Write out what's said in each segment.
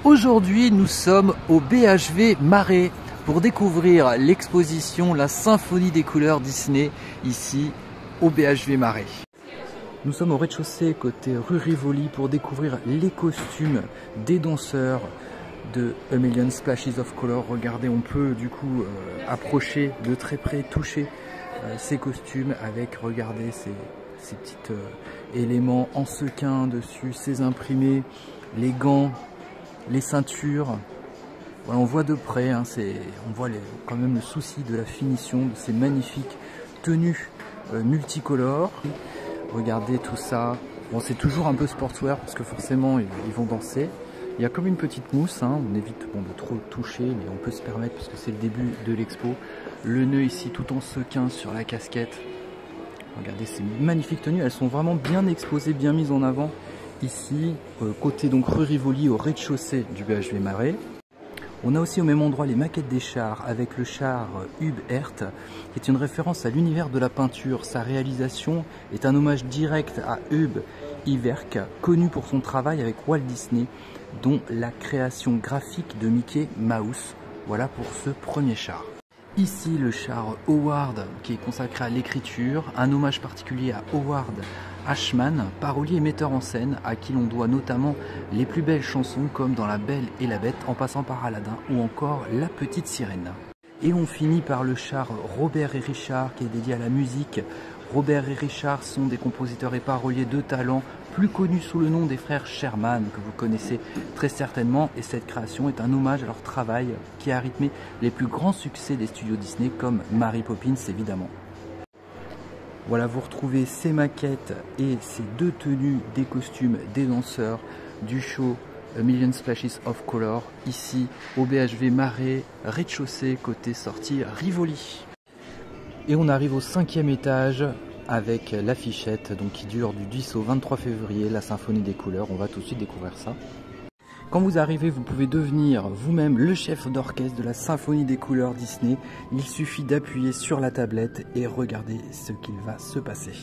Aujourd'hui, nous sommes au BHV Marais pour découvrir l'exposition La Symphonie des couleurs Disney, ici au BHV Marais. Nous sommes au rez-de-chaussée côté rue Rivoli pour découvrir les costumes des danseurs de A Million Splashes of Color. Regardez, on peut du coup approcher de très près, toucher ces costumes avec, regardez, ces petits éléments en sequin dessus, ces imprimés, les gants, les ceintures. Voilà, on voit de près, hein, on voit quand même le souci de la finition de ces magnifiques tenues multicolores. Regardez tout ça. Bon, c'est toujours un peu sportswear parce que forcément ils vont danser. Il y a comme une petite mousse, hein. On évite de trop toucher, mais on peut se permettre puisque c'est le début de l'expo. Le nœud ici tout en sequin sur la casquette. Regardez ces magnifiques tenues, elles sont vraiment bien exposées, bien mises en avant. Ici, côté donc rue Rivoli, au rez-de-chaussée du BHV Marais. On a aussi au même endroit les maquettes des chars avec le char Hub Herth, qui est une référence à l'univers de la peinture. Sa réalisation est un hommage direct à Hub Iverk, connu pour son travail avec Walt Disney, dont la création graphique de Mickey Mouse. Voilà pour ce premier char. Ici, le char Howard, qui est consacré à l'écriture, un hommage particulier à Howard Ashman, parolier et metteur en scène, à qui l'on doit notamment les plus belles chansons comme dans La Belle et la Bête, en passant par Aladdin ou encore La Petite Sirène. Et on finit par le char Robert et Richard, qui est dédié à la musique. Robert et Richard sont des compositeurs et paroliers de talent, plus connus sous le nom des frères Sherman, que vous connaissez très certainement, et cette création est un hommage à leur travail qui a rythmé les plus grands succès des studios Disney, comme Mary Poppins évidemment. Voilà, vous retrouvez ces maquettes et ces deux tenues des costumes des danseurs du show A Million Splashes of Color, ici au BHV Marais, rez-de-chaussée, côté sortie Rivoli. Et on arrive au 5e étage avec l'affichette qui dure du 10 au 23 février, la Symphonie des couleurs. On va tout de suite découvrir ça. Quand vous arrivez, vous pouvez devenir vous-même le chef d'orchestre de la Symphonie des couleurs Disney. Il suffit d'appuyer sur la tablette et regarder ce qu'il va se passer.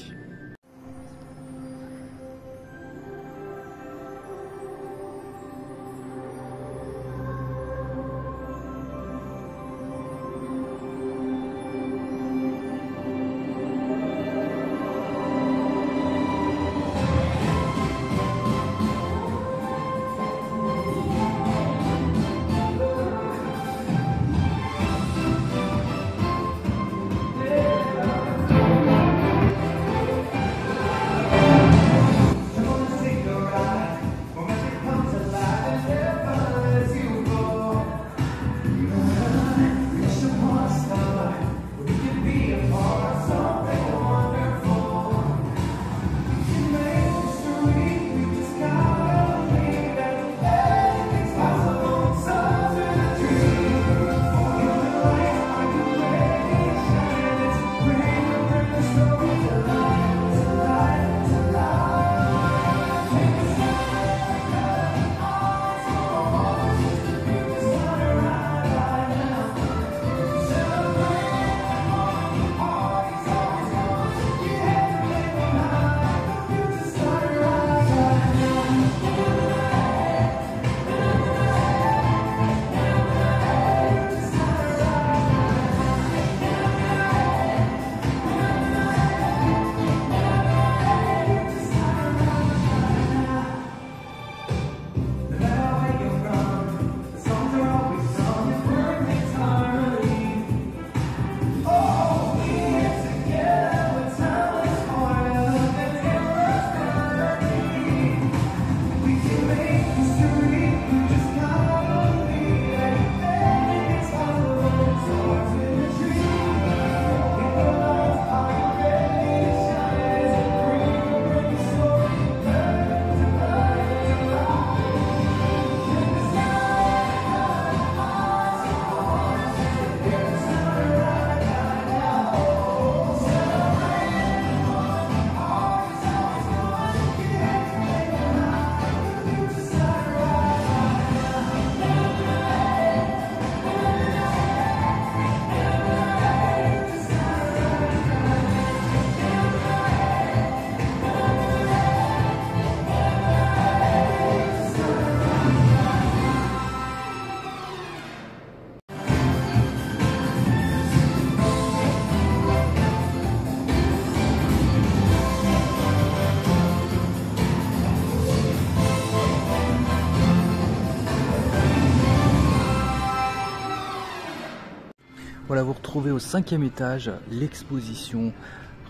vous retrouver au 5e étage, l'exposition.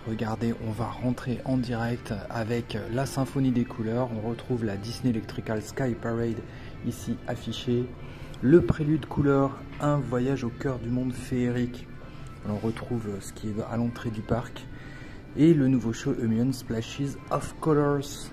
Regardez, on va rentrer en direct avec la symphonie des couleurs. On retrouve la Disney Electrical Sky Parade ici affichée. Le prélude couleur, un voyage au cœur du monde féerique. On retrouve ce qui est à l'entrée du parc. Et le nouveau show Onion Splashes of Colors.